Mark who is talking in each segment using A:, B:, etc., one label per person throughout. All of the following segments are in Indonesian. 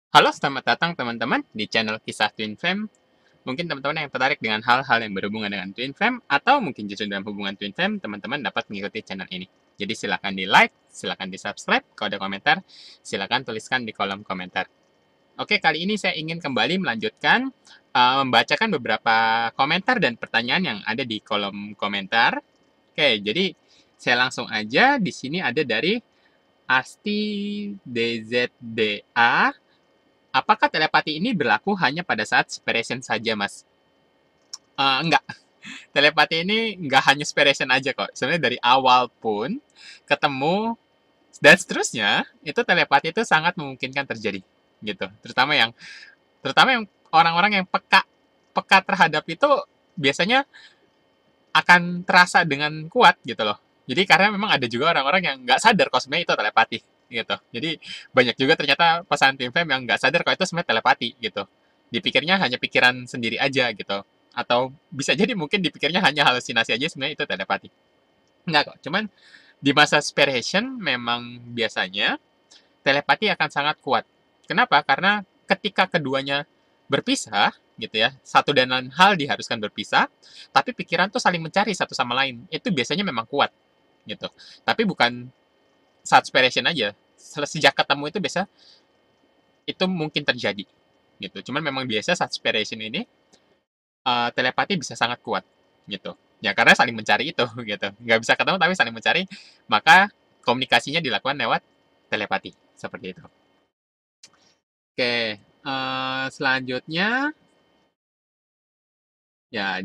A: Halo, selamat datang teman-teman di channel Kisah Twin Flame. Mungkin teman-teman yang tertarik dengan hal-hal yang berhubungan dengan Twin Flame, atau mungkin justru dalam hubungan Twin Flame, teman-teman dapat mengikuti channel ini. Jadi silakan di like, silakan di subscribe, kalau ada komentar, silakan tuliskan di kolom komentar. Oke, kali ini saya ingin kembali melanjutkan membacakan beberapa komentar dan pertanyaan yang ada di kolom komentar. Oke, jadi saya langsung aja. Di sini ada dari Asti DZDA. Apakah telepati ini berlaku hanya pada saat separation saja, Mas? Enggak. Telepati ini enggak hanya separation aja kok. Sebenarnya dari awal pun ketemu dan seterusnya, itu telepati itu sangat memungkinkan terjadi gitu. Terutama yang orang-orang yang peka peka terhadap itu biasanya akan terasa dengan kuat gitu loh. Jadi karena memang ada juga orang-orang yang nggak sadar kalau sebenarnya itu telepati gitu. Jadi banyak juga ternyata pasangan tim fam yang nggak sadar kalau itu sebenarnya telepati gitu. Dipikirnya hanya pikiran sendiri aja gitu. Atau bisa jadi mungkin dipikirnya hanya halusinasi aja sebenarnya itu telepati. Enggak kok. Cuman di masa separation memang biasanya telepati akan sangat kuat. Kenapa? Karena ketika keduanya berpisah, gitu ya, satu dan lain hal diharuskan berpisah, tapi pikiran tuh saling mencari satu sama lain. Itu biasanya memang kuat, gitu. Tapi bukan saat separation aja. Sejak ketemu itu biasa itu mungkin terjadi, gitu. Cuman memang biasa saat separation ini telepati bisa sangat kuat, gitu. Ya karena saling mencari itu, gitu. Nggak bisa ketemu tapi saling mencari, maka komunikasinya dilakukan lewat telepati, seperti itu. Oke, selanjutnya ya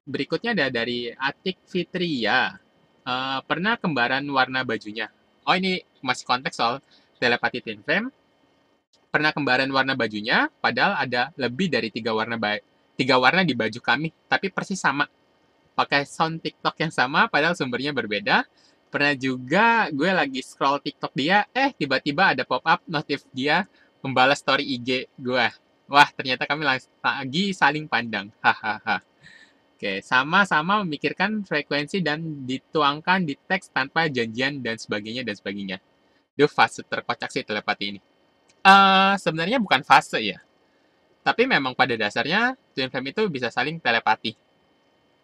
A: berikutnya ada dari Atik Fitria. Pernah kembaran warna bajunya? Oh ini masih konteks soal telepati Twin Flame. Pernah kembaran warna bajunya, padahal ada lebih dari tiga warna di baju kami, tapi persis sama. Pakai sound TikTok yang sama, padahal sumbernya berbeda. Pernah juga gue lagi scroll TikTok dia, tiba-tiba ada pop-up notif dia membalas story IG gue. Wah, ternyata kami lagi saling pandang. Hahaha. Oke, sama-sama memikirkan frekuensi dan dituangkan di teks tanpa janjian dan sebagainya dan sebagainya. Duh, fase terkocak sih telepati ini. Sebenarnya bukan fase ya, tapi memang pada dasarnya twin flame itu bisa saling telepati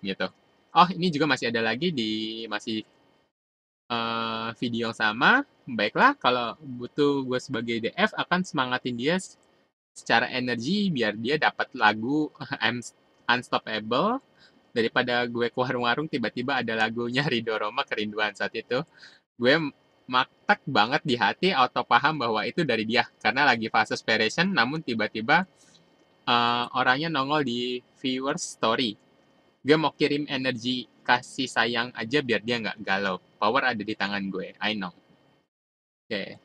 A: gitu. Oh, ini juga masih ada lagi di masih video yang sama. Baiklah, kalau butuh gue sebagai DF akan semangatin dia secara energi biar dia dapat lagu I'm Unstoppable daripada gue ke warung-warung tiba-tiba ada lagunya Ridho Roma Kerinduan saat itu. Gue maktak banget di hati auto paham bahwa itu dari dia karena lagi fase separation namun tiba-tiba orangnya nongol di viewers story. Gue mau kirim energi kasih sayang aja biar dia nggak galau. Power ada di tangan gue, I know. Oke,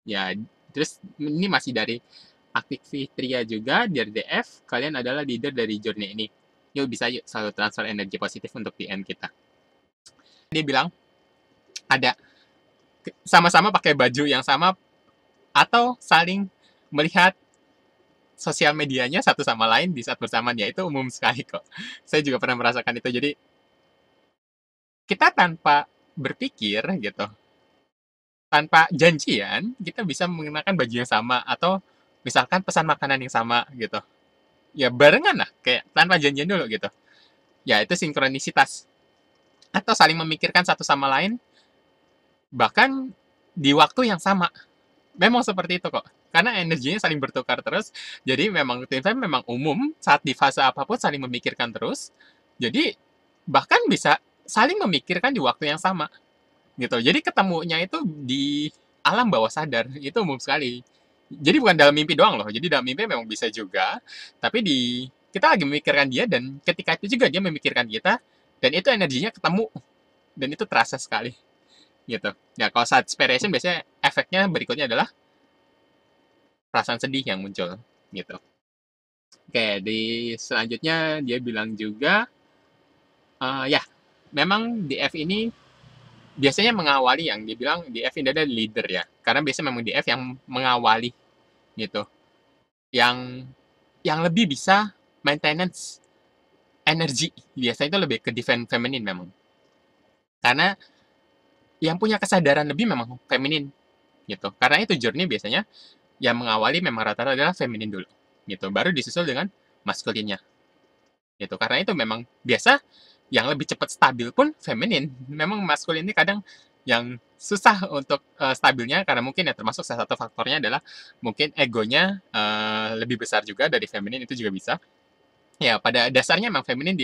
A: ya terus ini masih dari Aktif Fitria juga dari DF. Kalian adalah leader dari journey ini. Yuk bisa yuk selalu transfer energi positif untuk DM kita. Dia bilang ada sama-sama pakai baju yang sama atau saling melihat sosial medianya satu sama lain di saat bersamaan ya itu umum sekali kok. Saya juga pernah merasakan itu. Jadi kita tanpa berpikir gitu, tanpa janjian kita bisa mengenakan baju yang sama atau misalkan pesan makanan yang sama gitu. Ya barengan lah kayak tanpa janjian dulu gitu. Ya itu sinkronisitas atau saling memikirkan satu sama lain bahkan di waktu yang sama. Memang seperti itu kok. Karena energinya saling bertukar terus. Jadi memang twin flame memang umum saat di fase apapun saling memikirkan terus. Jadi bahkan bisa saling memikirkan di waktu yang sama gitu. Jadi ketemunya itu di alam bawah sadar itu umum sekali. Jadi bukan dalam mimpi doang loh. Jadi dalam mimpi memang bisa juga. Tapi kita lagi memikirkan dia dan ketika itu juga dia memikirkan kita dan itu energinya ketemu dan itu terasa sekali gitu. Ya kalau saat inspiration biasanya efeknya berikutnya adalah perasaan sedih yang muncul gitu. Oke, di selanjutnya dia bilang juga ya memang DF ini biasanya mengawali yang dibilang DF ini adalah leader ya. Karena biasanya memang DF yang mengawali gitu. Yang yang lebih bisa maintenance energi. Biasanya itu lebih ke defense feminin memang. Karena yang punya kesadaran lebih memang feminin gitu. Karena itu journey biasanya yang mengawali memang rata-rata adalah feminin dulu, gitu. Baru disusul dengan maskulinnya, gitu. Karena itu memang biasa yang lebih cepat stabil pun feminin. Memang maskulin ini kadang yang susah untuk stabilnya karena mungkin ya termasuk salah satu faktornya adalah mungkin egonya lebih besar juga dari feminin itu juga bisa. Ya, pada dasarnya memang feminin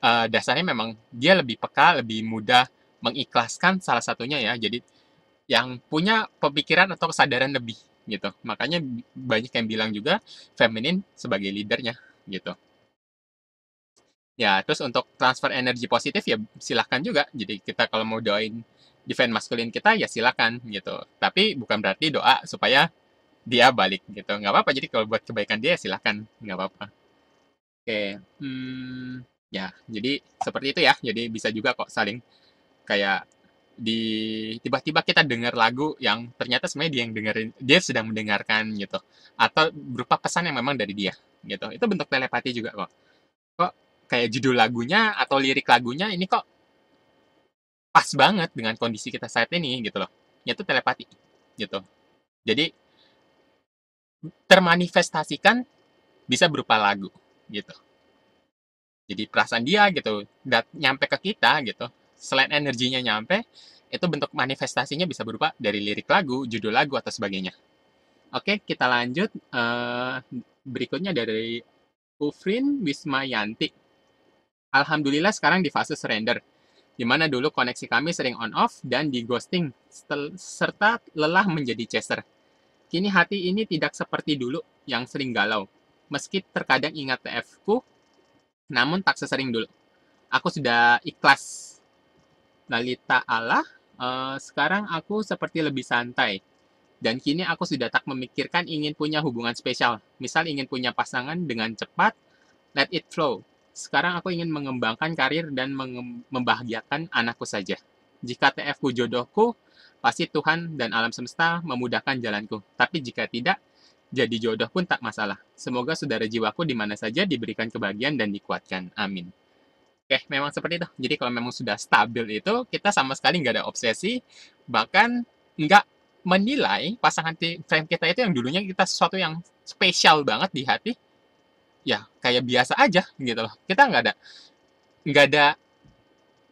A: dasarnya memang dia lebih peka, lebih mudah mengikhlaskan salah satunya ya. Jadi yang punya pemikiran atau kesadaran lebih gitu. Makanya banyak yang bilang juga feminin sebagai leadernya gitu. Ya, terus untuk transfer energi positif ya silahkan juga. Jadi kita kalau mau doain defense maskulin kita ya silakan gitu. Tapi bukan berarti doa supaya dia balik gitu. Nggak apa-apa. Jadi kalau buat kebaikan dia silahkan. Nggak apa-apa. Oke. Ya, jadi seperti itu ya. Jadi bisa juga kok saling kayak di tiba-tiba kita dengar lagu yang ternyata sebenarnya dia yang dengerin, dia sedang mendengarkan gitu. Atau berupa pesan yang memang dari dia gitu. Itu bentuk telepati juga kok. Kok kayak judul lagunya atau lirik lagunya ini kok pas banget dengan kondisi kita saat ini gitu loh. Itu telepati gitu. Jadi termanifestasikan bisa berupa lagu gitu. Jadi perasaan dia gitu nyampe ke kita gitu. Selain energinya nyampe, itu bentuk manifestasinya bisa berupa dari lirik lagu, judul lagu atau sebagainya. Oke, kita lanjut. Berikutnya dari Ufrin Wismayanti. Alhamdulillah sekarang di fase surrender, di mana dulu koneksi kami sering on-off dan di ghosting, serta lelah menjadi chaser. Kini hati ini tidak seperti dulu yang sering galau. Meski terkadang ingat TF-ku, namun tak sesering dulu. Aku sudah ikhlas. Lalita Allah, sekarang aku seperti lebih santai. Dan kini aku sudah tak memikirkan ingin punya hubungan spesial. Misal ingin punya pasangan dengan cepat, let it flow. Sekarang aku ingin mengembangkan karir dan membahagiakan anakku saja. Jika TF-ku jodohku, pasti Tuhan dan alam semesta memudahkan jalanku. Tapi jika tidak, jadi jodoh pun tak masalah. Semoga saudara jiwaku di mana saja diberikan kebahagiaan dan dikuatkan. Amin. Oke, memang seperti itu. Jadi kalau memang sudah stabil itu, kita sama sekali nggak ada obsesi, bahkan nggak menilai pasangan frame kita itu yang dulunya kita sesuatu yang spesial banget di hati, ya kayak biasa aja gitu loh. Kita nggak ada,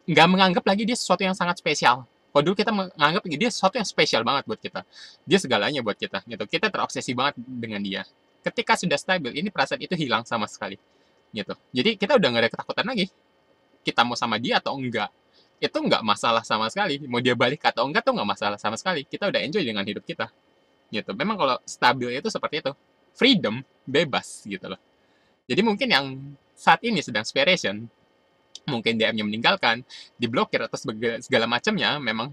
A: nggak menganggap lagi dia sesuatu yang sangat spesial. Kalau dulu kita menganggap dia sesuatu yang spesial banget buat kita. Dia segalanya buat kita gitu. Kita terobsesi banget dengan dia. Ketika sudah stabil, ini perasaan itu hilang sama sekali gitu. Jadi kita udah nggak ada ketakutan lagi. Kita mau sama dia atau enggak, itu nggak masalah sama sekali. Mau dia balik atau enggak tuh nggak masalah sama sekali. Kita udah enjoy dengan hidup kita. Gitu. Memang kalau stabil itu seperti itu. Freedom, bebas gitu loh. Jadi mungkin yang saat ini sedang separation, mungkin DM-nya meninggalkan, diblokir atau segala macamnya, memang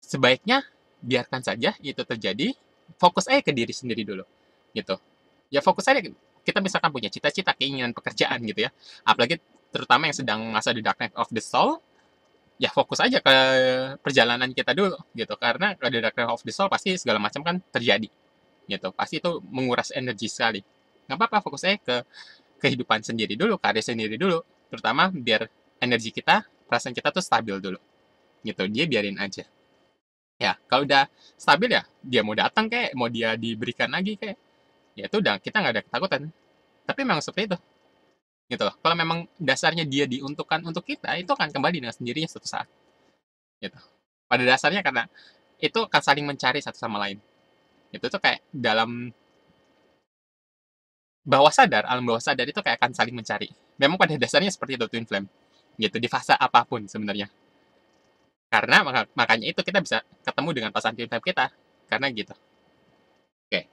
A: sebaiknya biarkan saja itu terjadi. Fokus aja ke diri sendiri dulu. Gitu. Ya fokus aja, kita misalkan punya cita-cita, keinginan pekerjaan gitu ya. Apalagi terutama yang sedang masa di dark night of the soul, ya fokus aja ke perjalanan kita dulu gitu. Karena kalau di dark night of the soul pasti segala macam kan terjadi gitu. Pasti itu menguras energi sekali. Nggak apa-apa, fokus aja ke kehidupan sendiri dulu, karir sendiri dulu. Terutama biar energi kita, perasaan kita tuh stabil dulu. Gitu, dia biarin aja. Ya, kalau udah stabil ya, dia mau datang kayak, mau dia diberikan lagi kayak, ya itu udah kita nggak ada ketakutan. Tapi memang seperti itu. Gitu loh. Kalau memang dasarnya dia diuntukkan untuk kita, itu akan kembali dengan sendirinya suatu saat. Gitu. Pada dasarnya karena itu akan saling mencari satu sama lain. Itu tuh kayak dalam bawah sadar, alam bawah sadar itu kayak akan saling mencari. Memang pada dasarnya seperti itu twin flame. Gitu, di fase apapun sebenarnya. Karena makanya itu kita bisa ketemu dengan pasangan twin flame kita. Karena gitu. Oke.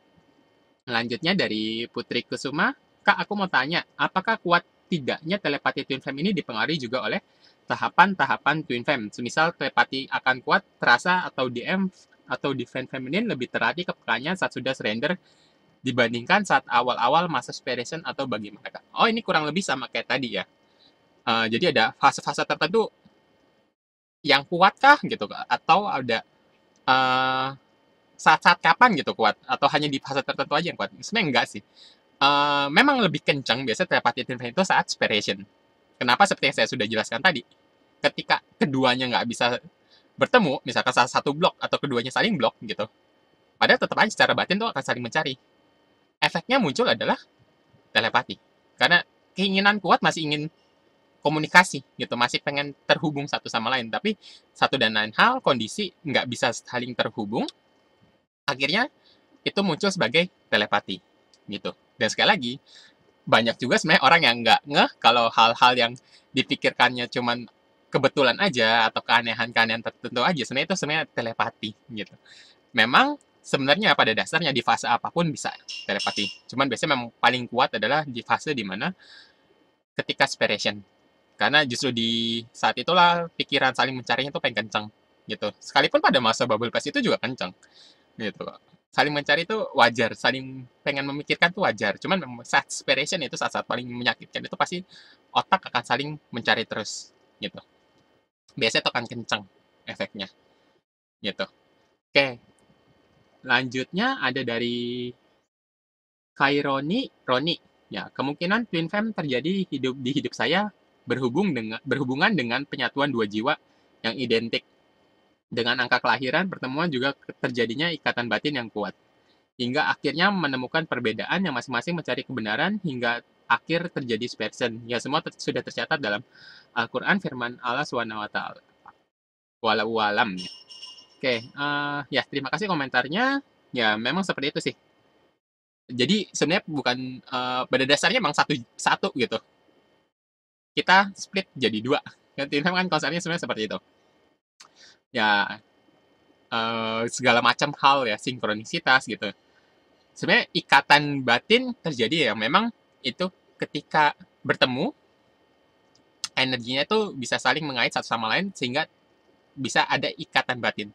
A: Selanjutnya dari Putri Kusuma, Kak, aku mau tanya, apakah kuat tidaknya telepati twin flame ini dipengaruhi juga oleh tahapan-tahapan twin flame? Semisal telepati akan kuat, terasa atau DM atau defense feminine lebih terlatih kepekanya saat sudah surrender dibandingkan saat awal-awal masa separation atau bagaimana, Kak? Oh, ini kurang lebih sama kayak tadi ya. Jadi ada fase-fase tertentu yang kuatkah gitu, Kak? Atau ada uh, saat-saat kapan gitu kuat? Atau hanya di fase tertentu aja yang kuat? Sebenarnya enggak sih. Memang lebih kencang biasanya telepati twin itu saat separation. Kenapa? Seperti yang saya sudah jelaskan tadi. Ketika keduanya nggak bisa bertemu, misalkan salah satu blok atau keduanya saling blok gitu, Padahal tetap aja secara batin tuh akan saling mencari. Efeknya muncul adalah telepati. Karena keinginan kuat masih ingin komunikasi gitu, masih pengen terhubung satu sama lain. Tapi satu dan lain hal, kondisi nggak bisa saling terhubung, akhirnya itu muncul sebagai telepati gitu. Dan sekali lagi, banyak juga sebenarnya orang yang nggak ngeh kalau hal-hal yang dipikirkannya cuman kebetulan aja atau keanehan-keanehan tertentu aja, sebenarnya itu sebenarnya telepati gitu. Memang sebenarnya pada dasarnya di fase apapun bisa telepati. Cuman biasanya memang paling kuat adalah di fase dimana ketika separation. Karena justru di saat itulah pikiran saling mencarinya itu pengen kencang gitu. Sekalipun pada masa bubble pass itu juga kencang gitu. Saling mencari itu wajar, saling pengen memikirkan itu wajar. Cuman memang saat separation itu saat-saat paling menyakitkan itu pasti otak akan saling mencari terus gitu. Biasanya itu akan kencang efeknya gitu. Oke, lanjutnya ada dari Kaironi Roni. Ya, kemungkinan twin flame terjadi di hidup saya berhubungan dengan penyatuan dua jiwa yang identik. Dengan angka kelahiran, pertemuan juga terjadinya ikatan batin yang kuat. Hingga akhirnya menemukan perbedaan yang masing-masing mencari kebenaran hingga akhir terjadi separation. Ya, semua sudah tercatat dalam Al-Quran firman Allah SWT. Walau alam. Oke, ya terima kasih komentarnya. Ya, memang seperti itu sih. Jadi sebenarnya bukan pada dasarnya emang satu satu gitu. Kita split jadi dua. Tim kan konsepnya sebenarnya seperti itu. Ya segala macam hal ya sinkronisitas gitu. Sebenarnya ikatan batin terjadi ya memang itu ketika bertemu energinya itu bisa saling mengait satu sama lain sehingga bisa ada ikatan batin.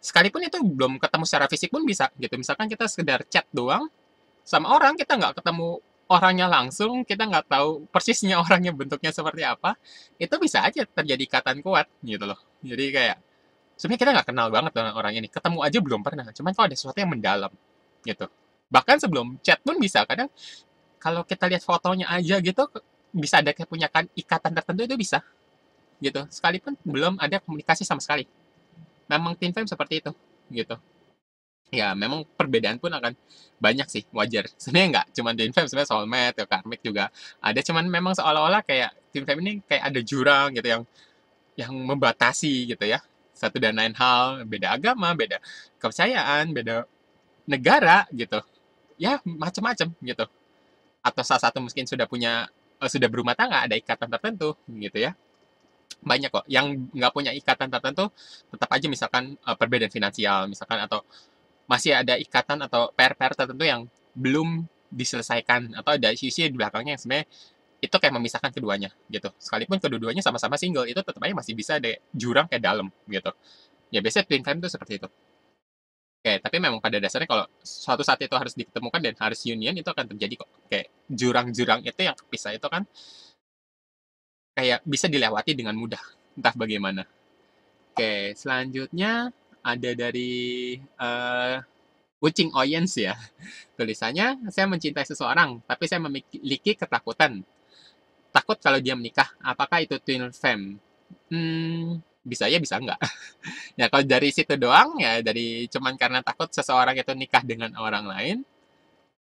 A: Sekalipun itu belum ketemu secara fisik pun bisa gitu. Misalkan kita sekedar chat doang sama orang, kita nggak ketemu orangnya langsung, kita nggak tahu persisnya orangnya bentuknya seperti apa, itu bisa aja terjadi ikatan kuat gitu loh. Jadi kayak sebenarnya kita nggak kenal banget dengan orang ini, ketemu aja belum pernah. Cuman kalau ada sesuatu yang mendalam gitu. Bahkan sebelum chat pun bisa. Kadang kalau kita lihat fotonya aja gitu bisa ada kayak punya ikatan tertentu itu bisa gitu. Sekalipun belum ada komunikasi sama sekali. Memang Teen Fame seperti itu gitu. Ya, memang perbedaan pun akan banyak sih, wajar. Sebenarnya nggak cuma Teen Fame, sebenarnya soulmate, ya, karmic juga ada. Cuman memang seolah-olah kayak Teen Fame ini kayak ada jurang gitu yang membatasi gitu ya. Satu dan lain hal, beda agama, beda kepercayaan, beda negara gitu. Ya, macam-macam gitu. Atau salah satu mungkin sudah berumah tangga, ada ikatan tertentu gitu ya. Banyak kok yang nggak punya ikatan tertentu, tetap aja misalkan perbedaan finansial misalkan atau masih ada ikatan atau PR-PR tertentu yang belum diselesaikan atau ada isu-isu di belakangnya yang sebenarnya itu kayak memisahkan keduanya gitu. Sekalipun kedua-duanya sama-sama single itu tetap aja masih bisa ada jurang kayak dalam gitu. Ya biasanya twin flame itu seperti itu. Oke, tapi memang pada dasarnya kalau suatu saat itu harus ditemukan dan harus union itu akan terjadi kok. Kayak jurang-jurang itu yang kepisah itu kan kayak bisa dilewati dengan mudah. Entah bagaimana. Oke, selanjutnya ada dari Ucing Oyens ya. Tulisannya, saya mencintai seseorang, tapi saya memiliki ketakutan. Takut kalau dia menikah. Apakah itu twin fame? Bisa ya, bisa enggak. Ya, kalau dari situ doang, ya dari cuman karena takut seseorang itu nikah dengan orang lain,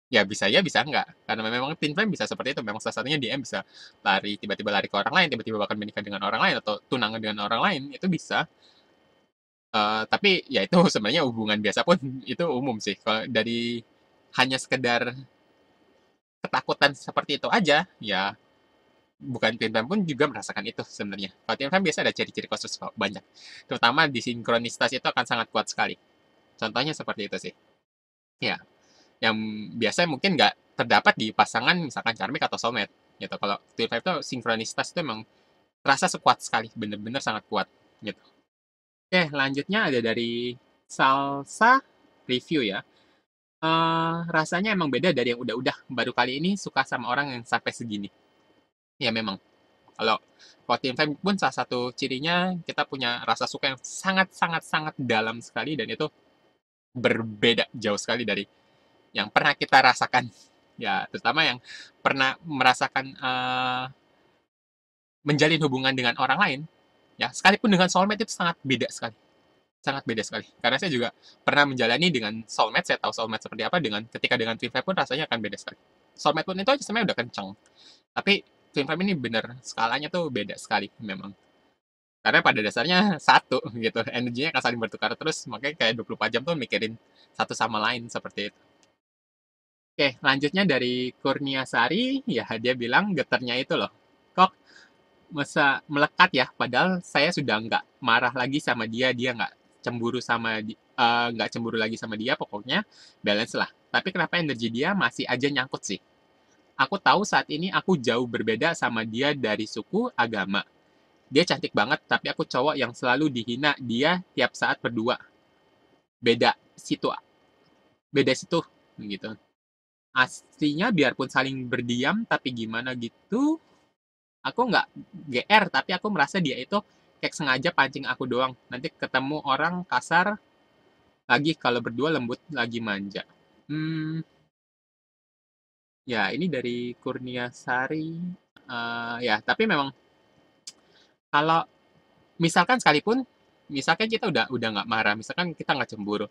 A: ya bisa ya, bisa enggak. Karena memang twin flame bisa seperti itu. Memang salah satunya dia bisa tiba-tiba lari ke orang lain, tiba-tiba bahkan menikah dengan orang lain, atau tunangan dengan orang lain, itu bisa. Tapi ya itu sebenarnya hubungan biasa pun itu umum sih. Kalau dari hanya sekedar ketakutan seperti itu aja, ya bukan Twin Flame pun juga merasakan itu sebenarnya. Kalau Twin Flame biasa ada ciri-ciri khusus kok, banyak. Terutama di sinkronisitas itu akan sangat kuat sekali. Contohnya seperti itu sih. Ya, yang biasanya mungkin nggak terdapat di pasangan misalkan karmic atau soulmate. Gitu. Kalau Twin Flame itu sinkronisitas itu memang terasa sekuat sekali, bener-bener sangat kuat. Gitu. Oke, lanjutnya ada dari Salsa Review ya. Rasanya emang beda dari yang udah-udah. Baru kali ini suka sama orang yang sampai segini. Ya memang. Kalau kalau Team Flame pun salah satu cirinya kita punya rasa suka yang sangat sangat sangat dalam sekali dan itu berbeda jauh sekali dari yang pernah kita rasakan. Ya, terutama yang pernah merasakan menjalin hubungan dengan orang lain, ya sekalipun dengan soulmate itu sangat beda sekali. Sangat beda sekali. Karena saya juga pernah menjalani dengan soulmate, saya tahu soulmate seperti apa, dengan ketika dengan twin flame pun rasanya akan beda sekali. Soulmate pun itu aja sebenarnya udah kenceng. Tapi twin flame ini bener, skalanya tuh beda sekali memang. Karena pada dasarnya satu gitu, energinya akan saling bertukar terus, makanya kayak 24 jam tuh mikirin satu sama lain seperti itu. Oke, lanjutnya dari Kurnia Sari, ya dia bilang getarnya itu loh. Kok masa melekat ya, padahal saya sudah nggak marah lagi sama dia, dia nggak cemburu sama nggak cemburu lagi sama dia, pokoknya balance lah. Tapi kenapa energi dia masih aja nyangkut sih? Aku tahu saat ini aku jauh berbeda sama dia dari suku, agama. Dia cantik banget, tapi aku cowok yang selalu dihina dia tiap saat berdua. Beda situ, beda situ, gitu. Aslinya biarpun saling berdiam, tapi gimana gitu, aku nggak GR, tapi aku merasa dia itu kayak sengaja pancing aku doang. Nanti ketemu orang kasar lagi, kalau berdua lembut lagi manja. Hmm, ya ini dari Kurnia Sari. Ya, tapi memang kalau misalkan sekalipun, misalkan kita udah nggak marah, misalkan kita nggak cemburu,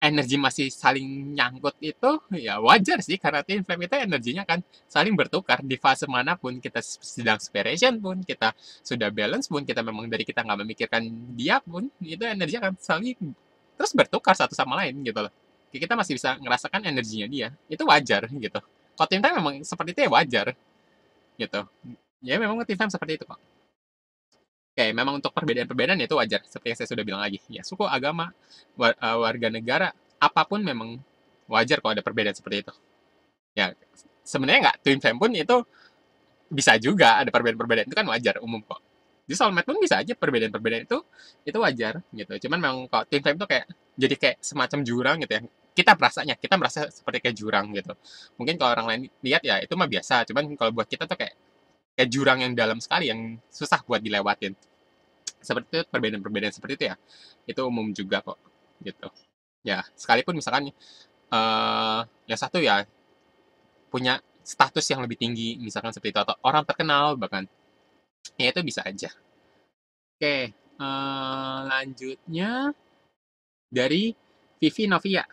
A: energi masih saling nyangkut itu ya wajar sih, karena twin flame itu energinya kan saling bertukar di fase manapun, kita sedang separation pun, kita sudah balance pun, kita memang dari kita nggak memikirkan dia pun, itu energinya akan saling terus bertukar satu sama lain gitu loh. Kita masih bisa ngerasakan energinya dia, itu wajar gitu. Kalau twin flame memang seperti itu ya wajar gitu. Ya memang twin flame seperti itu kok. Oke, memang untuk perbedaan-perbedaan itu wajar, seperti yang saya sudah bilang lagi. Ya, suku, agama, warga negara, apapun memang wajar kalau ada perbedaan seperti itu. Ya, sebenarnya nggak twin flame pun itu bisa juga ada perbedaan-perbedaan, itu kan wajar, umum kok. Di soulmate pun bisa aja perbedaan-perbedaan itu wajar gitu. Cuman memang kalau twin flame itu kayak jadi kayak semacam jurang gitu ya. Kita merasa seperti kayak jurang gitu. Mungkin kalau orang lain lihat ya itu mah biasa, cuman kalau buat kita tuh kayak kayak jurang yang dalam sekali yang susah buat dilewatin. Seperti itu, perbedaan-perbedaan seperti itu ya, itu umum juga kok gitu. Ya sekalipun misalkan yang satu ya punya status yang lebih tinggi misalkan seperti itu, atau orang terkenal bahkan, ya itu bisa aja. Oke, lanjutnya dari Vivi Novia.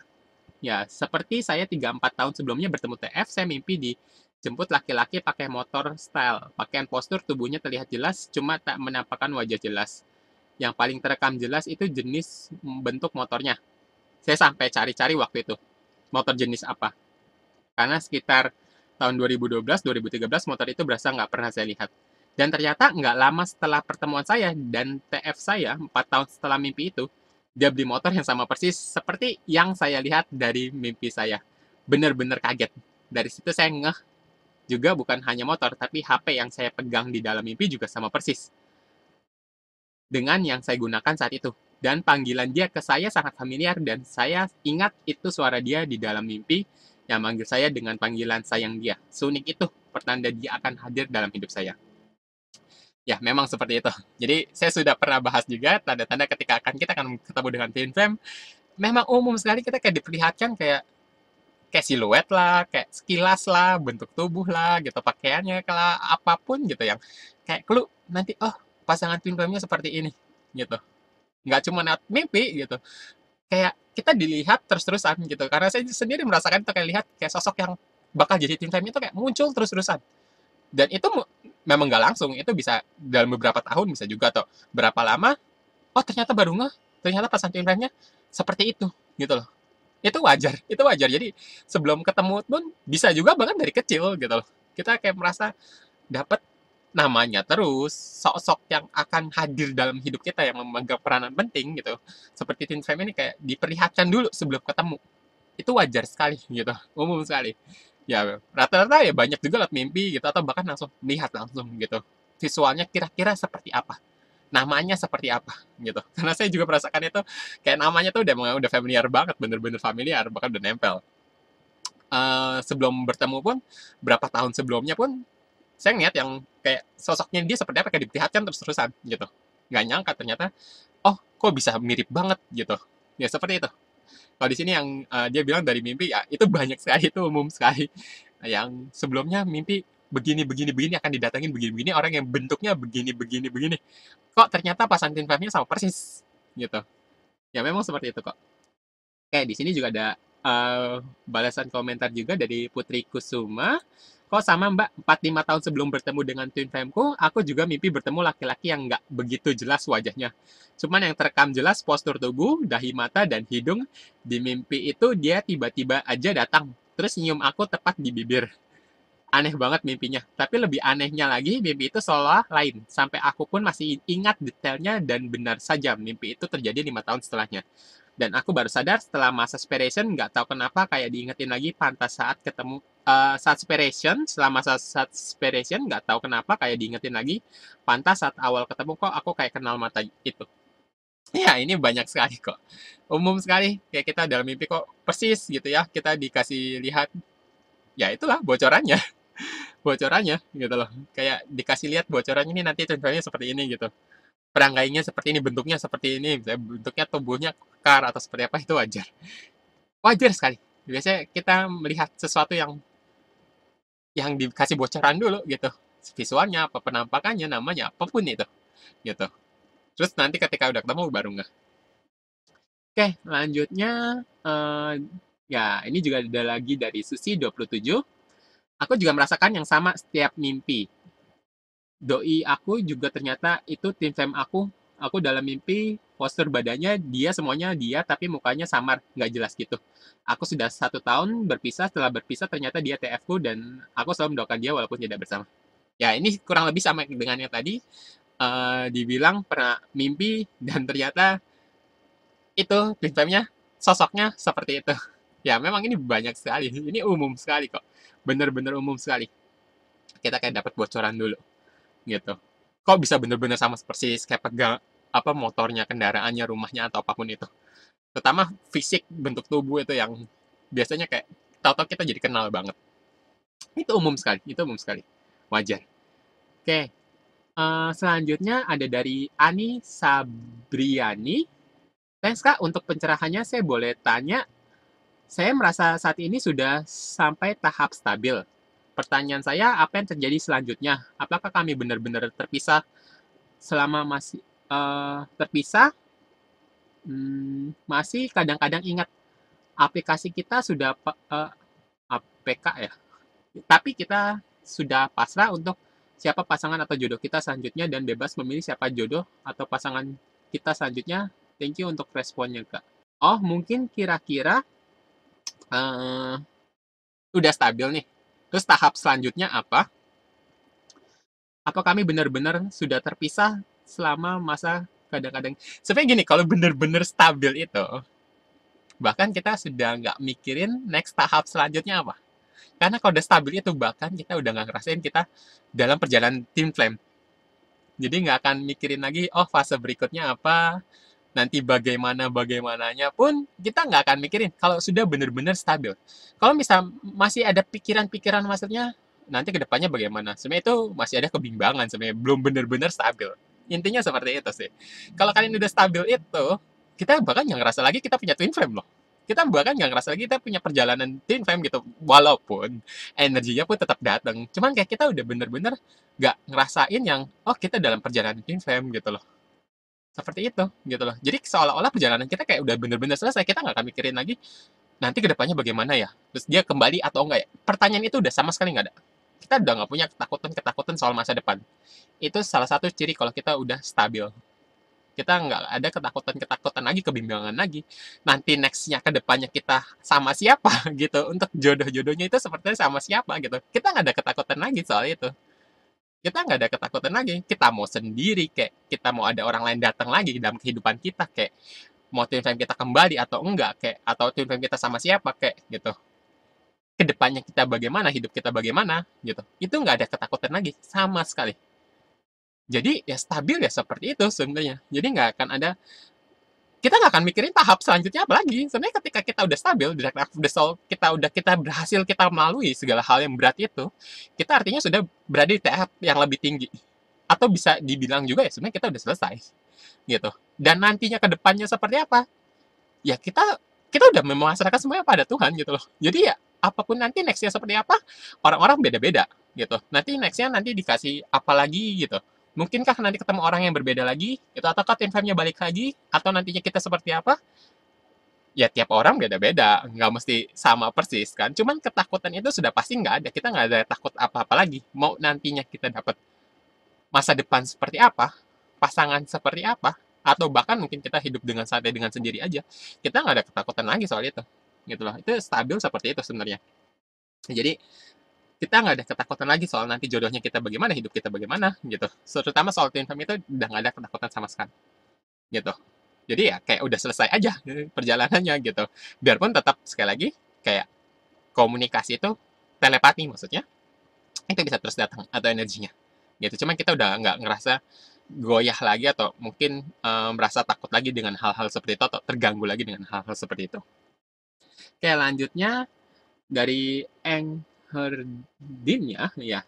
A: Ya, seperti saya 3-4 tahun sebelumnya bertemu TF, saya mimpi dijemput laki-laki pakai motor style. Pakaian postur tubuhnya terlihat jelas, cuma tak menampakkan wajah jelas. Yang paling terekam jelas itu jenis bentuk motornya. Saya sampai cari-cari waktu itu, motor jenis apa. Karena sekitar tahun 2012-2013 motor itu berasa nggak pernah saya lihat. Dan ternyata nggak lama setelah pertemuan saya dan TF saya, 4 tahun setelah mimpi itu, dia beli motor yang sama persis seperti yang saya lihat dari mimpi saya. Bener-bener kaget. Dari situ saya ngeh juga bukan hanya motor, tapi HP yang saya pegang di dalam mimpi juga sama persis dengan yang saya gunakan saat itu. Dan panggilan dia ke saya sangat familiar dan saya ingat itu suara dia di dalam mimpi yang manggil saya dengan panggilan sayang dia. Seunik itu, pertanda dia akan hadir dalam hidup saya. Ya, memang seperti itu. Jadi, saya sudah pernah bahas juga tanda-tanda ketika kita akan ketemu dengan twin flame. Memang umum sekali kita kayak diperlihatkan kayak kayak siluet lah, kayak sekilas lah, bentuk tubuh lah, gitu, pakaiannya lah, apapun gitu yang kayak clue nanti, oh pasangan twin flame-nya seperti ini, gitu. Nggak cuma lewat mimpi gitu, kayak kita dilihat terus-terusan gitu, karena saya sendiri merasakan itu, kayak lihat kayak sosok yang bakal jadi tim flame itu kayak muncul terus-terusan, dan itu memang nggak langsung, itu bisa dalam beberapa tahun, bisa juga atau berapa lama, oh ternyata baru nggak, ternyata pasangan twin flame-nya seperti itu gitu loh. Itu wajar, jadi sebelum ketemu pun bisa juga bahkan dari kecil gitu loh, kita kayak merasa dapat namanya terus, sosok yang akan hadir dalam hidup kita yang memegang peranan penting gitu. Seperti Teen Flame ini kayak diperlihatkan dulu sebelum ketemu. Itu wajar sekali gitu, umum sekali. Ya rata-rata ya banyak juga lewat mimpi gitu atau bahkan langsung lihat langsung gitu. Visualnya kira-kira seperti apa, namanya seperti apa gitu. Karena saya juga merasakan itu kayak namanya tuh udah familiar banget, bener-bener familiar, bahkan udah nempel. Sebelum bertemu pun, berapa tahun sebelumnya pun saya ngeliat yang kayak sosoknya dia seperti apa, kayak diperlihatkan terus-terusan gitu. Nggak nyangka ternyata, oh kok bisa mirip banget gitu. Ya seperti itu. Kalau di sini yang dia bilang dari mimpi ya itu banyak sekali, itu umum sekali. Yang sebelumnya mimpi begini begini begini akan didatangin begini begini orang yang bentuknya begini begini begini. Kok ternyata pasangan Tin nya sama persis gitu. Ya memang seperti itu kok. Kayak di sini juga ada balasan komentar juga dari Putri Kusuma. Kok sama Mbak, 4-5 tahun sebelum bertemu dengan twin flameku, aku juga mimpi bertemu laki-laki yang nggak begitu jelas wajahnya. Cuman yang terekam jelas postur tubuh, dahi mata, dan hidung. Di mimpi itu dia tiba-tiba aja datang, terus nyium aku tepat di bibir. Aneh banget mimpinya. Tapi lebih anehnya lagi, mimpi itu seolah lain. Sampai aku pun masih ingat detailnya dan benar saja mimpi itu terjadi 5 tahun setelahnya. Dan aku baru sadar setelah masa separation, nggak tahu kenapa kayak diingetin lagi pantas saat ketemu saat separation, setelah masa saat separation, nggak tahu kenapa kayak diingetin lagi pantas saat awal ketemu kok aku kayak kenal mata itu. Ya, ini banyak sekali kok. Umum sekali, kayak kita dalam mimpi kok persis gitu ya, kita dikasih lihat, ya itulah bocorannya, bocorannya gitu loh. Kayak dikasih lihat bocorannya ini nanti tujuannya seperti ini gitu. Peranggainya seperti ini, bentuknya seperti ini, misalnya bentuknya tubuhnya kekar atau seperti apa itu wajar. Wajar sekali. Biasanya kita melihat sesuatu yang dikasih bocoran dulu gitu. Visualnya, apa penampakannya, namanya, apapun itu. Gitu. Terus nanti ketika udah ketemu baru nggak. Oke, lanjutnya ya ini juga ada lagi dari Susi 27. Aku juga merasakan yang sama setiap mimpi. Doi aku juga ternyata itu tim fam aku. Aku dalam mimpi, postur badannya dia semuanya dia, tapi mukanya samar, nggak jelas gitu. Aku sudah 1 tahun berpisah, setelah berpisah ternyata dia TF ku dan aku selalu mendoakan dia walaupun tidak bersama. Ya ini kurang lebih sama dengan yang tadi, dibilang pernah mimpi dan ternyata itu tim famnya sosoknya seperti itu. Ya memang ini banyak sekali, ini umum sekali kok, bener-bener umum sekali. Kita kayak dapat bocoran dulu gitu. Kok bisa bener-bener sama persis kayak pegang apa motornya, kendaraannya, rumahnya atau apapun itu. Terutama fisik bentuk tubuh itu yang biasanya kayak tahu-tahu kita jadi kenal banget. Itu umum sekali, itu umum sekali. Wajar. Oke, selanjutnya ada dari Ani Sabriani. Thanks Kak untuk pencerahannya. Saya boleh tanya, saya merasa saat ini sudah sampai tahap stabil. Pertanyaan saya, apa yang terjadi selanjutnya? Apakah kami benar-benar terpisah selama masih terpisah, masih kadang-kadang ingat aplikasi kita sudah APK ya, tapi kita sudah pasrah untuk siapa pasangan atau jodoh kita selanjutnya dan bebas memilih siapa jodoh atau pasangan kita selanjutnya. Thank you untuk responnya, Kak. Oh, mungkin kira-kira eh, udah stabil nih. Terus tahap selanjutnya apa? Apa kami benar-benar sudah terpisah selama masa kadang-kadang sebenarnya gini, kalau benar-benar stabil itu bahkan kita sudah nggak mikirin next tahap selanjutnya apa, karena kalau udah stabil itu bahkan kita udah nggak ngerasain kita dalam perjalanan tim flame, jadi nggak akan mikirin lagi oh fase berikutnya apa, nanti bagaimana bagaimananya pun kita nggak akan mikirin kalau sudah benar-benar stabil. Kalau misal masih ada pikiran-pikiran maksudnya nanti kedepannya bagaimana, sebenarnya itu masih ada kebimbangan, sebenarnya belum benar-benar stabil. Intinya seperti itu sih. Kalau kalian udah stabil itu, kita bahkan nggak ngerasa lagi kita punya twin flame loh. Kita bahkan nggak ngerasa lagi kita punya perjalanan twin flame gitu. Walaupun energinya pun tetap datang. Cuman kayak kita udah bener-bener nggak ngerasain yang, oh kita dalam perjalanan twin flame gitu loh. Seperti itu, gitu loh. Jadi seolah-olah perjalanan kita kayak udah bener-bener selesai, kita nggak akan mikirin lagi, nanti kedepannya bagaimana ya? Terus dia kembali atau enggak ya? Pertanyaan itu udah sama sekali nggak ada. Kita udah nggak punya ketakutan-ketakutan soal masa depan. Itu salah satu ciri kalau kita udah stabil. Kita nggak ada ketakutan-ketakutan lagi, kebimbangan lagi. Nanti next-nya kedepannya kita sama siapa gitu. Untuk jodoh-jodohnya itu sepertinya sama siapa gitu. Kita nggak ada ketakutan lagi soal itu, kita nggak ada ketakutan lagi, kita mau sendiri kayak kita mau ada orang lain datang lagi dalam kehidupan kita kayak mau twin flame kita kembali atau enggak kayak atau twin flame kita sama siapa kayak gitu, kedepannya kita bagaimana, hidup kita bagaimana gitu, itu nggak ada ketakutan lagi sama sekali. Jadi ya stabil ya seperti itu sebenarnya, jadi nggak akan ada, kita nggak akan mikirin tahap selanjutnya apa lagi sebenarnya. Ketika kita udah stabil, kita berhasil, kita melalui segala hal yang berat itu, kita artinya sudah berada di tahap yang lebih tinggi, atau bisa dibilang juga ya sebenarnya kita udah selesai gitu. Dan nantinya ke depannya seperti apa, ya kita kita udah memasrahkan semuanya pada Tuhan gitu loh. Jadi ya apapun nanti nextnya seperti apa, orang-orang beda-beda gitu. Nanti nextnya nanti dikasih apa lagi gitu, Mungkinkah nanti ketemu orang yang berbeda lagi? Itu ataukah twin flame-nya balik lagi? Atau nantinya kita seperti apa? Ya tiap orang beda-beda, nggak mesti sama persis kan. Cuman ketakutan itu sudah pasti nggak ada. Kita nggak ada takut apa-apa lagi. Mau nantinya kita dapat masa depan seperti apa, pasangan seperti apa, atau bahkan mungkin kita hidup dengan santai dengan sendiri aja, kita nggak ada ketakutan lagi soal itu. Gitu loh. Itu stabil seperti itu sebenarnya. Jadi kita nggak ada ketakutan lagi soal nanti jodohnya kita bagaimana, hidup kita bagaimana gitu. Terutama soal twin flame itu udah nggak ada ketakutan sama sekali gitu. Jadi ya kayak udah selesai aja perjalanannya gitu. Biarpun tetap sekali lagi kayak komunikasi itu telepati maksudnya itu bisa terus datang atau energinya gitu. Cuman kita udah nggak ngerasa goyah lagi atau mungkin merasa takut lagi dengan hal-hal seperti itu atau terganggu lagi dengan hal-hal seperti itu. Oke, lanjutnya dari Eng Herdin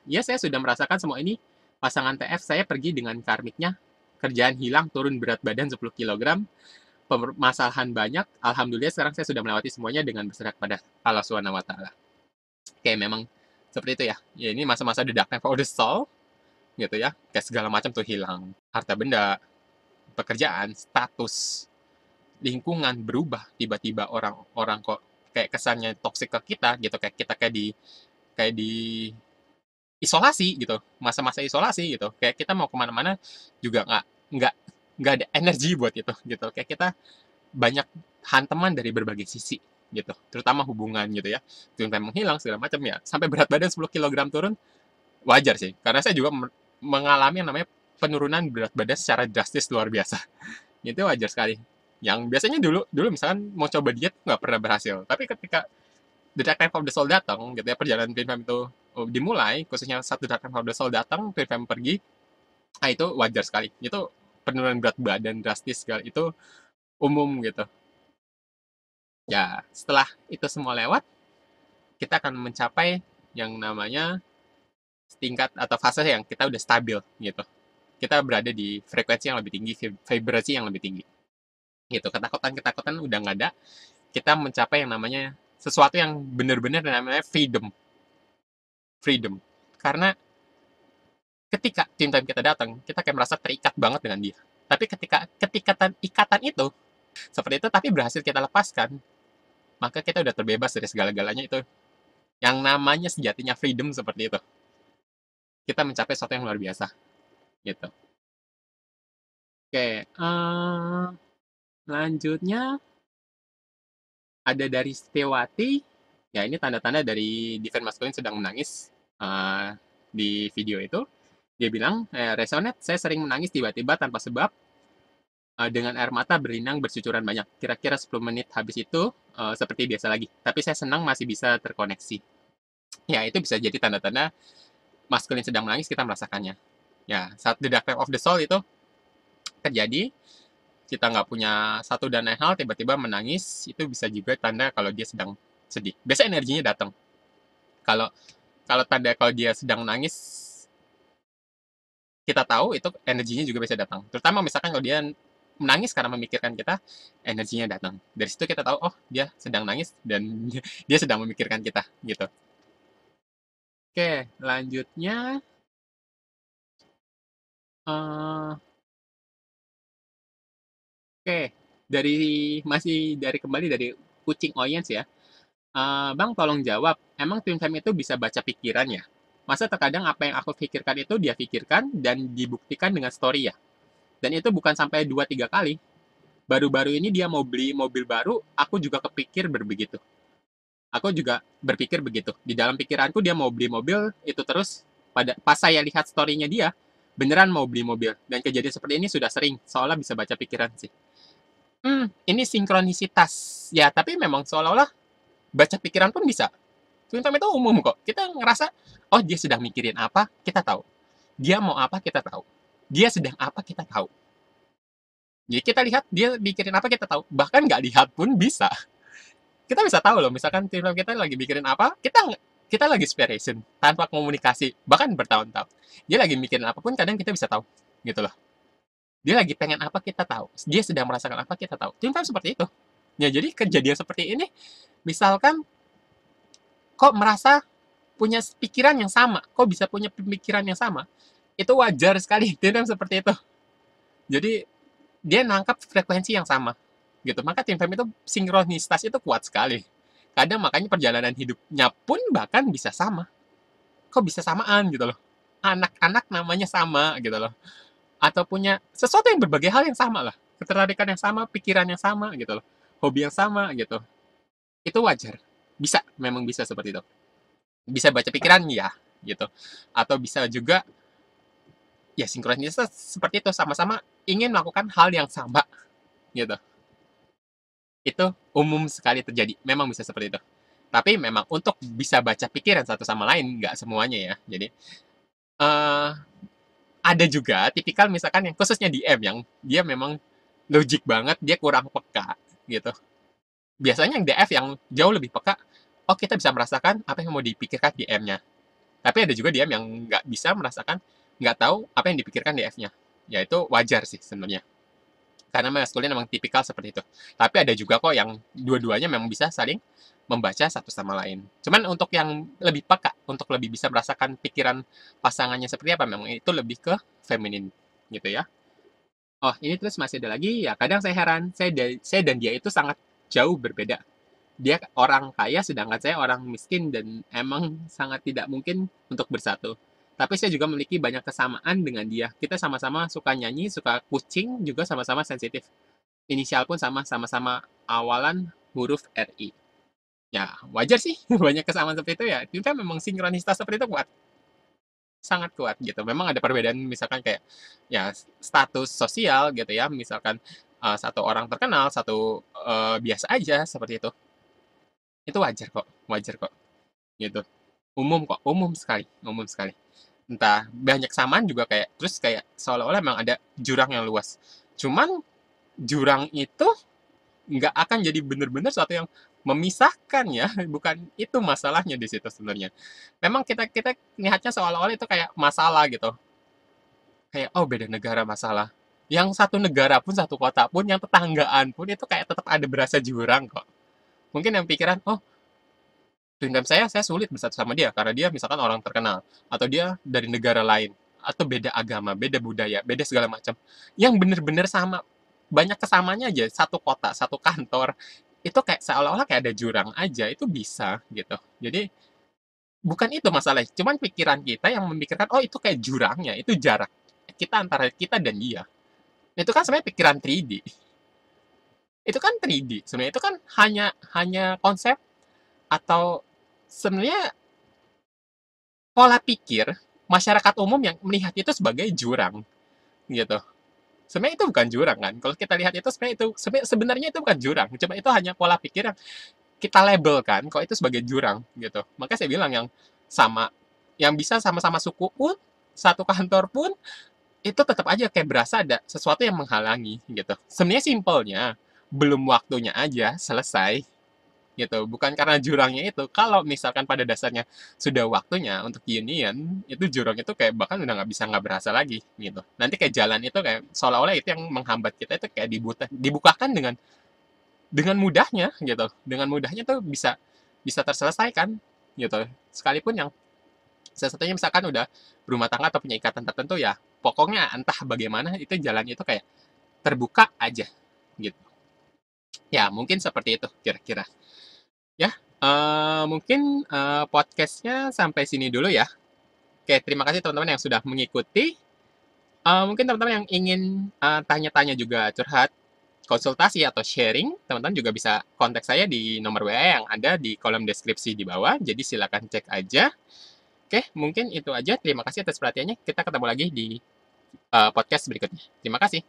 A: ya saya sudah merasakan semua ini. Pasangan TF saya pergi dengan karmiknya, kerjaan hilang, turun berat badan 10 kg, permasalahan banyak. Alhamdulillah sekarang saya sudah melewati semuanya dengan berserah kepada Allah Subhanahu wa taala. Kayak memang seperti itu ya. Ya ini masa-masa the dark time for the soul gitu ya. Kayak segala macam tuh hilang. Harta benda, pekerjaan, status, lingkungan berubah. Tiba-tiba orang-orang kok kayak kesannya toksik ke kita gitu, kayak kita kayak di isolasi gitu, masa-masa isolasi gitu, kayak kita mau kemana-mana juga nggak nggak ada energi buat itu gitu, kayak kita banyak hantaman dari berbagai sisi gitu, terutama hubungan gitu ya, tiba menghilang segala macam ya, sampai berat badan 10 kilogram turun, wajar sih, karena saya juga mengalami yang namanya penurunan berat badan secara drastis luar biasa, itu wajar sekali. Yang biasanya dulu dulu misalkan mau coba diet nggak pernah berhasil, tapi ketika The Dark Time of the Soul datang, gitu ya, perjalanan Twin Flame itu dimulai, khususnya satu Dark Time of the Soul datang, Twin Flame pergi, nah itu wajar sekali. Itu penurunan berat badan drastis sekali, itu umum gitu. Ya, setelah itu semua lewat, kita akan mencapai yang namanya tingkat atau fase yang kita udah stabil gitu. Kita berada di frekuensi yang lebih tinggi, vibrasi yang lebih tinggi. Gitu, ketakutan-ketakutan udah nggak ada. Kita mencapai yang namanya sesuatu yang benar-benar namanya freedom. Freedom. Karena ketika tim time kita datang, kita kayak merasa terikat banget dengan dia. Tapi ketika ikatan itu seperti itu tapi berhasil kita lepaskan, maka kita udah terbebas dari segala-galanya itu. Yang namanya sejatinya freedom seperti itu. Kita mencapai sesuatu yang luar biasa gitu. Oke, lanjutnya ada dari Setiawati. Ya, ini tanda-tanda dari Divine Masculine sedang menangis di video itu. Dia bilang, resonate, saya sering menangis tiba-tiba tanpa sebab, dengan air mata berlinang bercucuran banyak. Kira-kira 10 menit habis itu, seperti biasa lagi. Tapi saya senang masih bisa terkoneksi. Ya, itu bisa jadi tanda-tanda maskulin sedang menangis, kita merasakannya. Ya, saat the dark time of the soul itu terjadi, kita nggak punya satu dan lain hal, tiba-tiba menangis, itu bisa juga tanda kalau dia sedang sedih. Biasa energinya datang. Kalau kalau tanda kalau dia sedang nangis, kita tahu itu energinya juga bisa datang. Terutama misalkan kalau dia menangis karena memikirkan kita, energinya datang. Dari situ kita tahu, oh dia sedang nangis dan dia sedang memikirkan kita, gitu. Oke, lanjutnya oke, masih kembali dari kucing Oyens ya. Bang, tolong jawab, emang Twin Flame itu bisa baca pikiran ya? Masa terkadang apa yang aku pikirkan itu dia pikirkan dan dibuktikan dengan story ya? Dan itu bukan sampai 2-3 kali. Baru-baru ini dia mau beli mobil baru, aku juga kepikir begitu. Aku juga berpikir begitu. Di dalam pikiranku dia mau beli mobil, itu terus pas saya lihat story-nya dia, beneran mau beli mobil. Dan kejadian seperti ini sudah sering, seolah bisa baca pikiran sih. Ini sinkronisitas. Ya, tapi memang seolah-olah baca pikiran pun bisa. Twin Flame itu umum kok. Kita ngerasa, oh dia sedang mikirin apa, kita tahu. Dia mau apa, kita tahu. Dia sedang apa, kita tahu. Jadi kita lihat dia mikirin apa, kita tahu. Bahkan nggak lihat pun bisa. Kita bisa tahu loh, misalkan Twin Flame kita lagi mikirin apa, kita lagi inspiration tanpa komunikasi, bahkan bertahun-tahun. Dia lagi mikirin apapun, kadang kita bisa tahu. Gitu loh. Dia lagi pengen apa, kita tahu. Dia sedang merasakan apa, kita tahu. Twin Flame seperti itu. Ya, jadi kejadian seperti ini, misalkan kok merasa punya pikiran yang sama, kok bisa punya pemikiran yang sama, Itu wajar sekali tim fam seperti itu. Jadi dia nangkap frekuensi yang sama gitu. Maka tim fam itu sinkronisitas itu kuat sekali. Kadang makanya perjalanan hidupnya pun bahkan bisa sama. Kok bisa samaan gitu loh. Anak-anak namanya sama gitu loh. Atau punya sesuatu yang berbagai hal yang sama lah. Ketertarikan yang sama, pikiran yang sama gitu loh. Hobi yang sama gitu. Itu wajar. Bisa, memang bisa seperti itu. Bisa baca pikiran ya gitu. Atau bisa juga ya sinkronisitas seperti itu, sama-sama ingin melakukan hal yang sama gitu. Itu umum sekali terjadi, memang bisa seperti itu. Tapi memang untuk bisa baca pikiran satu sama lain nggak semuanya ya. Jadi eh ada juga tipikal misalkan yang khususnya di M yang dia memang logik banget, dia kurang peka gitu. Biasanya yang DF yang jauh lebih peka, oh kita bisa merasakan apa yang mau dipikirkan di M-nya. Tapi ada juga DM yang nggak bisa merasakan, nggak tahu apa yang dipikirkan di F-nya. Ya itu wajar sih sebenarnya. Karena maskulin memang tipikal seperti itu. Tapi ada juga kok yang dua-duanya memang bisa saling membaca satu sama lain. Cuman untuk yang lebih peka, untuk lebih bisa merasakan pikiran pasangannya seperti apa, memang itu lebih ke feminin gitu ya. Oh, ini terus masih ada lagi, ya kadang saya heran, saya dan dia itu sangat jauh berbeda. Dia orang kaya sedangkan saya orang miskin dan emang sangat tidak mungkin untuk bersatu. Tapi saya juga memiliki banyak kesamaan dengan dia. Kita sama-sama suka nyanyi, suka kucing, juga sama-sama sensitif. Inisial pun sama, sama-sama awalan huruf RI. Ya, wajar sih banyak kesamaan seperti itu ya. Kita memang sinkronisitas seperti itu kuat. Sangat kuat gitu. Memang ada perbedaan misalkan kayak ya status sosial gitu ya. Misalkan satu orang terkenal, satu biasa aja seperti itu. Itu wajar kok gitu. Umum kok, umum sekali. Entah banyak samaan juga kayak terus kayak seolah-olah memang ada jurang yang luas. Cuman jurang itu nggak akan jadi bener-bener sesuatu yang memisahkan ya, bukan itu masalahnya di situ sebenarnya. Memang kita kita lihatnya seolah-olah itu kayak masalah gitu. Kayak oh beda negara masalah. Yang satu negara pun satu kota pun yang tetanggaan pun itu kayak tetap ada berasa jurang kok. Mungkin yang pikiran, oh dendam saya sulit bersatu sama dia karena dia misalkan orang terkenal atau dia dari negara lain atau beda agama, beda budaya, beda segala macam. Yang bener-bener sama, banyak kesamanya aja, satu kota, satu kantor, itu kayak seolah-olah kayak ada jurang aja, itu bisa gitu. Jadi bukan itu masalahnya, cuman pikiran kita yang memikirkan, oh itu kayak jurangnya, itu jarak kita antara kita dan dia. Itu kan sebenarnya pikiran 3D. Itu kan 3D. Sebenarnya itu kan hanya hanya konsep atau sebenarnya pola pikir masyarakat umum yang melihat itu sebagai jurang gitu. Sebenarnya itu bukan jurang kan. Kalau kita lihat itu sebenarnya itu bukan jurang. Cuma itu hanya pola pikir yang kita labelkan kok itu sebagai jurang gitu. Maka saya bilang yang sama yang bisa sama-sama suku pun satu kantor pun itu tetap aja kayak berasa ada sesuatu yang menghalangi gitu. Sebenarnya simpelnya belum waktunya aja selesai gitu. Bukan karena jurangnya itu. Kalau misalkan pada dasarnya sudah waktunya untuk union, itu jurang itu kayak bahkan udah nggak berasa lagi gitu. Nanti kayak jalan itu kayak seolah-olah itu yang menghambat kita itu kayak dibukakan dengan mudahnya gitu. Dengan mudahnya tuh bisa bisa terselesaikan gitu. Sekalipun yang sesuatunya misalkan udah berumah tangga atau punya ikatan tertentu ya, pokoknya entah bagaimana itu jalan itu kayak terbuka aja gitu. Ya, mungkin seperti itu kira-kira. Ya, mungkin, podcast-nya sampai sini dulu ya. Oke, terima kasih teman-teman yang sudah mengikuti. Mungkin teman-teman yang ingin, tanya-tanya juga curhat, konsultasi atau sharing, teman-teman juga bisa kontak saya di nomor WA yang ada di kolom deskripsi di bawah, jadi silakan cek aja. Oke, mungkin itu aja. Terima kasih atas perhatiannya. Kita ketemu lagi di, podcast berikutnya. Terima kasih.